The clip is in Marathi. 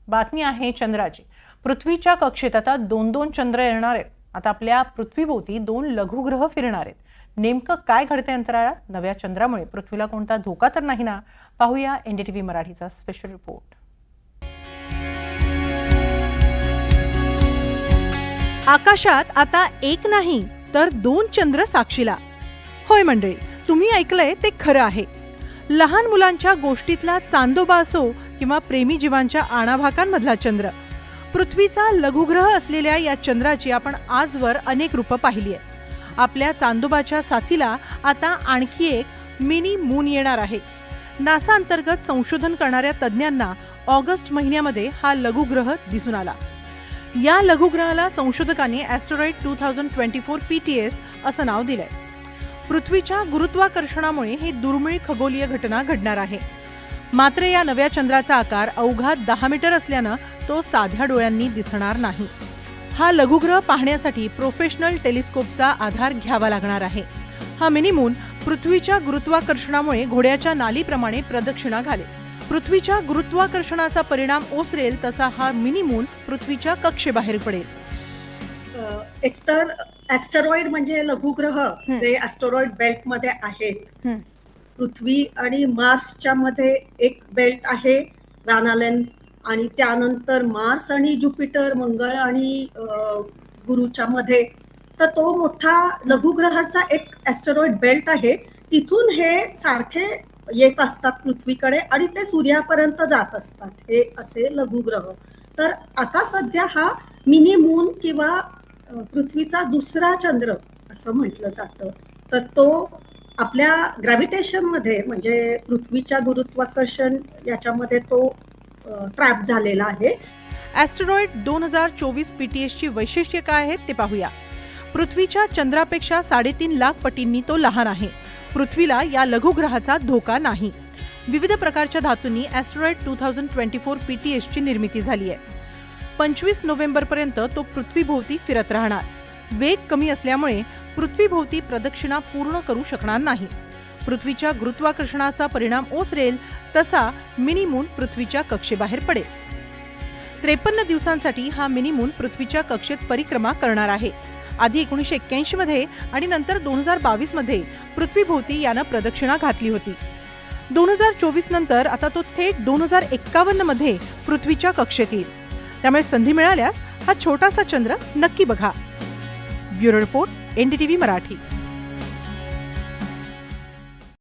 बातमी आहे चंद्राची। पृथ्वीच्या कक्षेत आता 2-2 चंद्र येणार आहेत। आता आपल्या पृथ्वीभोवती 2 लघुग्रह फिरणार आहेत। नेमकं काय घडते अंतराळात? नव्या चंद्रामुळे पृथ्वीला कोणता धोका तर नाही ना? पाहूया एनडीटीव्ही मराठीचा स्पेशल रिपोर्ट। आकाशात आता एक नाही तर 2 चंद्र साक्षीला। होय मंडळी, तुम्ही ऐकलंय ते खरं आहे। लहान मुलांच्या गोष्टीतला चांदोबा असो किंवा प्रेमी जीवांच्या आणाभाकांमधला चंद्र, पृथ्वीचा लघुग्रह असलेल्या या चंद्राची आपण आजवर अनेक रूपं पाहिली आहेत। आपल्या चांदोबाच्या साथीला आता आणखी एक मिनी मून येणार आहे। नासा अंतर्गत संशोधन करणाऱ्या तज्ज्ञांना ऑगस्ट महिन्यामध्ये हा लघुग्रह दिसून आला। या लघुग्रहाला संशोधकांनी ॲस्टेरॉइड 2024 PTS असं नाव दिलंय। पृथ्वीच्या गुरुत्वाकर्षणामुळे ही दुर्मिळ खगोलीय घटना घडणार आहे। मात्र या नव्या चंद्राचा आकार अवघा 10 मीटर असल्यानं तो साध्या डोळ्यांनी दिसणार नाही। हा लघुग्रह पाहण्यासाठी प्रोफेशनल टेलिस्कोपचा आधार घ्यावा लागणार आहे। हा मिनी मून पृथ्वीच्या गुरुत्वाकर्षणामुळे घोड्याच्या नालीप्रमाणे प्रदक्षिणा घालेल। पृथ्वीच्या गुरुत्वाकर्षणाचा परिणाम ओसरेल तसा हा मिनी मून पृथ्वीच्या कक्षेबाहेर पडेल। एकतर ॲस्टेरॉइड म्हणजे लघुग्रह जे ॲस्टेरॉइड बेल्ट मध्ये आहेत। पृथ्वी आणि मार्सच्या मध्ये एक बेल्ट आहे व्हॅन आलेन, आणि त्यानंतर मार्स आणि ज्युपिटर, मंगळ आणि गुरुच्या मध्ये तर तो मोठा लघुग्रहाचा एक ॲस्टेरॉइड बेल्ट आहे। तिथून हे सारखे येत असतात पृथ्वीकडे आणि ते सूर्यापर्यंत जात असतात, हे असे लघुग्रह। तर आता सध्या हा मिनी मून किंवा पृथ्वीचा दुसरा चंद्र असं म्हटलं जातं। तर तो आपल्या ग्रॅव्हिटेशन मध्ये म्हणजे पृथ्वीच्या गुरुत्वाकर्षण याच्यामध्ये तो ट्रॅप झालेला आहे। ॲस्टेरॉइड 2024 PTS ची वैशिष्ट्ये काय आहेत ते पाहूया। पृथ्वीच्या चंद्रापेक्षा 3.5 लाख पटींनी तो लहान आहे। पृथ्वीला या लघुग्रहाचा धोका नाही। विविध प्रकारच्या धातूंनी ॲस्टेरॉइड 2024 PTS ची निर्मिती झाली आहे। 25 नोव्हेंबरपर्यंत तो पृथ्वीभोवती फिरत राहणार। वेग कमी असल्यामुळे पृथ्वीभोवती प्रदक्षिणा पूर्ण करू शकणार नाही। पृथ्वीच्या गुरुत्वाकर्षणाचा परिणाम ओसरेल तसा मिनी मून पृथ्वीच्या कक्षेबाहेर पडेल। 53 दिवसांसाठी हा मिनी मून पृथ्वीच्या कक्षेत परिक्रमा करणार आहे। आधी 1981 मध्ये आणि नंतर 2022 मध्ये पृथ्वीभोवती यानं प्रदक्षिणा घातली होती। 2024 नंतर आता तो थेट 2051 मध्ये पृथ्वीच्या कक्षेत येईल। त्यामुळे संधी मिळाल्यास हा छोटासा चंद्र नक्की बघा। Bureau report, NDTV Marathi.